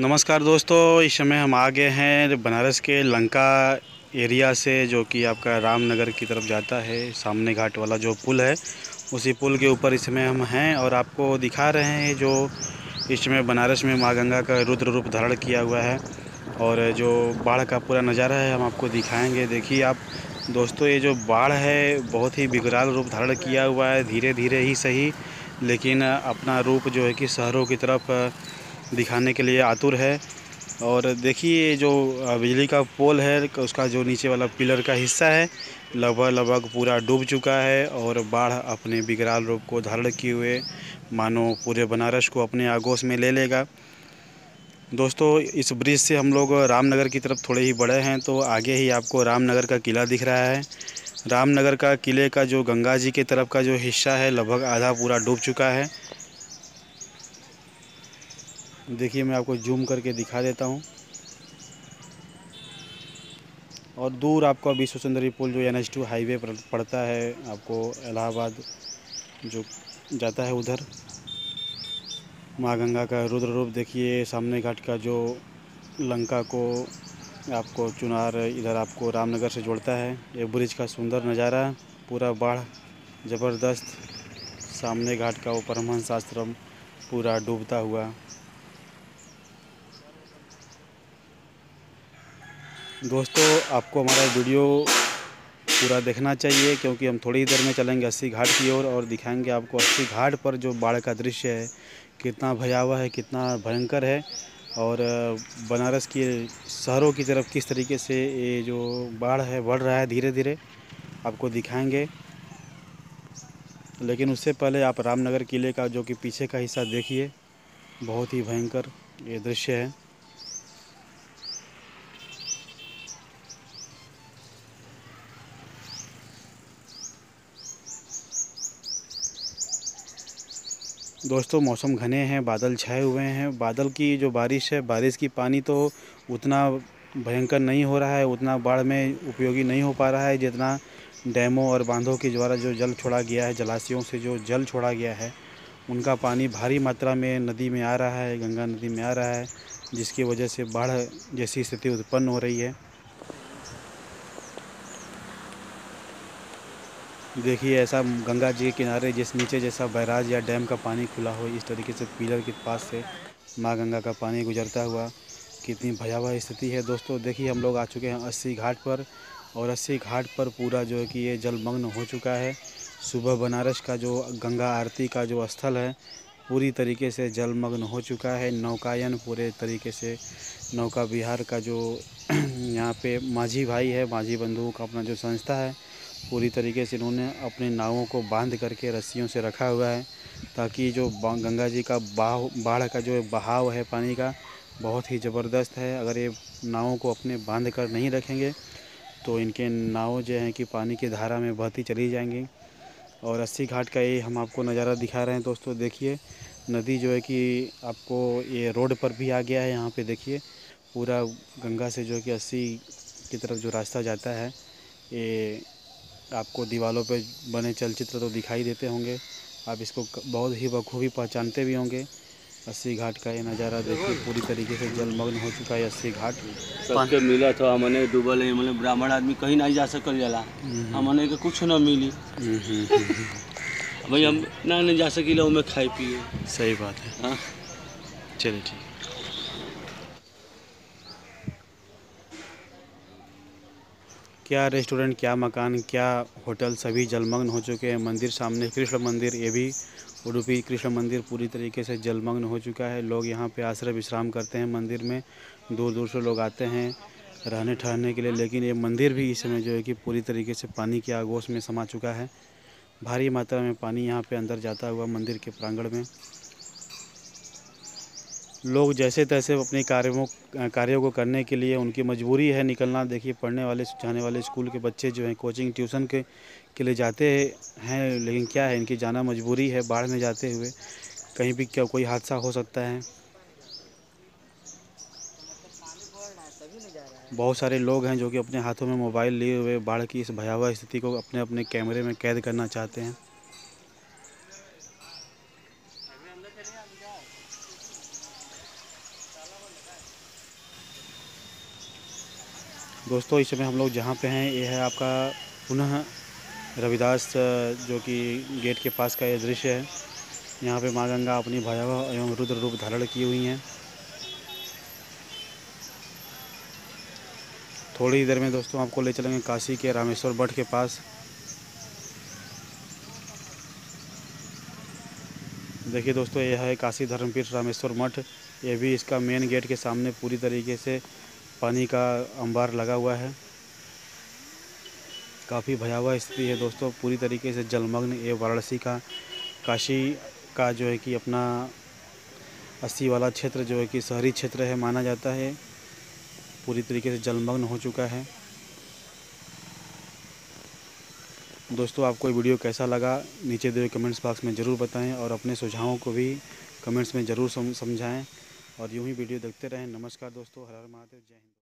नमस्कार दोस्तों, इस समय हम आ गए हैं बनारस के लंका एरिया से, जो कि आपका रामनगर की तरफ जाता है। सामने घाट वाला जो पुल है, उसी पुल के ऊपर इस समय हम हैं और आपको दिखा रहे हैं जो इस समय बनारस में माँ गंगा का रुद्र रूप धारण किया हुआ है। और जो बाढ़ का पूरा नज़ारा है हम आपको दिखाएंगे। देखिए आप दोस्तों, ये जो बाढ़ है बहुत ही विकराल रूप धारण किया हुआ है। धीरे धीरे ही सही, लेकिन अपना रूप जो है कि शहरों की तरफ दिखाने के लिए आतुर है। और देखिए जो बिजली का पोल है, उसका जो नीचे वाला पिलर का हिस्सा है लगभग लगभग पूरा डूब चुका है। और बाढ़ अपने विकराल रूप को धारण किए हुए मानो पूरे बनारस को अपने आगोश में ले लेगा। दोस्तों, इस ब्रिज से हम लोग रामनगर की तरफ थोड़े ही बढ़े हैं तो आगे ही आपको रामनगर का किला दिख रहा है। रामनगर का किले का जो गंगा जी के तरफ का जो हिस्सा है लगभग आधा पूरा डूब चुका है। देखिए मैं आपको जूम करके दिखा देता हूँ। और दूर आपका विश्व सुंदरी पुल जो NH2 हाईवे पर पड़ता है, आपको इलाहाबाद जो जाता है उधर। माँ गंगा का रुद्र रूप देखिए, सामने घाट का जो लंका को आपको चुनार इधर आपको रामनगर से जोड़ता है। ये ब्रिज का सुंदर नज़ारा, पूरा बाढ़ ज़बरदस्त। सामने घाट का वो परमहंस आश्रम पूरा डूबता हुआ। दोस्तों, आपको हमारा वीडियो पूरा देखना चाहिए, क्योंकि हम थोड़ी ही देर में चलेंगे 80 घाट की ओर और दिखाएंगे आपको 80 घाट पर जो बाढ़ का दृश्य है कितना भयावह है, कितना भयंकर है। और बनारस के शहरों की तरफ किस तरीके से ये जो बाढ़ है बढ़ रहा है धीरे धीरे, आपको दिखाएंगे। लेकिन उससे पहले आप रामनगर किले का जो कि पीछे का हिस्सा देखिए, बहुत ही भयंकर ये दृश्य है। दोस्तों, मौसम घने हैं, बादल छाए हुए हैं। बादल की जो बारिश है, बारिश की पानी तो उतना भयंकर नहीं हो रहा है, उतना बाढ़ में उपयोगी नहीं हो पा रहा है जितना डैमों और बांधों के द्वारा जो जल छोड़ा गया है, जलाशयों से जो जल छोड़ा गया है, उनका पानी भारी मात्रा में नदी में आ रहा है, गंगा नदी में आ रहा है, जिसकी वजह से बाढ़ जैसी स्थिति उत्पन्न हो रही है। देखिए ऐसा गंगा जी के किनारे जिस नीचे जैसा बैराज या डैम का पानी खुला हो, इस तरीके से पिलर के पास से माँ गंगा का पानी गुजरता हुआ, कितनी भयावह स्थिति है। दोस्तों देखिए, हम लोग आ चुके हैं 80 घाट पर और 80 घाट पर पूरा जो है कि ये जलमग्न हो चुका है। सुबह बनारस का जो गंगा आरती का जो स्थल है पूरी तरीके से जलमग्न हो चुका है। नौकायन पूरे तरीके से, नौका विहार का जो यहाँ पे माझी भाई है, माझी बंधुओं का अपना जो संस्था है, पूरी तरीके से इन्होंने अपने नावों को बांध करके रस्सियों से रखा हुआ है, ताकि जो गंगा जी का बाढ़ का जो बहाव है पानी का बहुत ही ज़बरदस्त है। अगर ये नावों को अपने बांध कर नहीं रखेंगे तो इनके नाव जो हैं कि पानी की धारा में बहती चली जाएंगी। और 80 घाट का ये हम आपको नज़ारा दिखा रहे हैं। दोस्तों देखिए, नदी जो है कि आपको ये रोड पर भी आ गया है। यहाँ पे देखिए पूरा गंगा से जो है कि 80 की तरफ जो रास्ता जाता है, ये आपको दीवारों पे बने चलचित्र तो दिखाई देते होंगे, आप इसको बहुत ही बखूबी पहचानते भी होंगे। 80 घाट का ये नज़ारा देखिए, पूरी तरीके से जलमग्न हो चुका है 80 घाट। सबके मिला था, हमने डूबल है, मतलब ब्राह्मण आदमी कहीं नहीं जा सकल जाला, हमने के कुछ ना मिली। भाई हम ना नहीं जा सकीला उनमें खाए पिए। सही बात है। हाँ, चलिए ठीक। क्या रेस्टोरेंट, क्या मकान, क्या होटल सभी जलमग्न हो चुके हैं। मंदिर सामने कृष्ण मंदिर, ये भी उडुपी कृष्ण मंदिर पूरी तरीके से जलमग्न हो चुका है। लोग यहाँ पे आश्रय विश्राम करते हैं मंदिर में, दूर दूर से लोग आते हैं रहने ठहरने के लिए। लेकिन ये मंदिर भी इस समय जो है कि पूरी तरीके से पानी के आगोश में समा चुका है। भारी मात्रा में पानी यहाँ पे अंदर जाता हुआ मंदिर के प्रांगण में। लोग जैसे तैसे अपने कार्यों को करने के लिए, उनकी मजबूरी है निकलना। देखिए पढ़ने वाले जाने वाले स्कूल के बच्चे जो हैं कोचिंग ट्यूशन के लिए जाते हैं, लेकिन क्या है, इनकी जाना मजबूरी है। बाढ़ में जाते हुए कहीं भी क्या कोई हादसा हो सकता है। बहुत सारे लोग हैं जो कि अपने हाथों में मोबाइल लिए हुए बाढ़ की इस भयावह स्थिति को अपने अपने कैमरे में कैद करना चाहते हैं। दोस्तों इस समय हम लोग जहाँ पे हैं ये है आपका पुनः रविदास जो कि गेट के पास का ये दृश्य है। यहाँ पे माँ गंगा अपनी भयावह एवं रुद्र रूप धारण की हुई हैं। थोड़ी ही देर में दोस्तों आपको ले चलेंगे काशी के रामेश्वर मठ के पास। देखिए दोस्तों यह है काशी धर्मपीठ रामेश्वर मठ। ये भी इसका मेन गेट के सामने पूरी तरीके से पानी का अंबार लगा हुआ है। काफ़ी भयावह स्थिति है दोस्तों, पूरी तरीके से जलमग्न। ये वाराणसी का काशी का जो है कि अपना 80 वाला क्षेत्र जो है कि शहरी क्षेत्र है माना जाता है, पूरी तरीके से जलमग्न हो चुका है। दोस्तों आपको ये वीडियो कैसा लगा नीचे दिए कमेंट्स बॉक्स में ज़रूर बताएं और अपने सुझावों को भी कमेंट्स में ज़रूर समझाएं और यूं ही वीडियो देखते रहें। नमस्कार दोस्तों, हर हर महादेव, जय हिंद।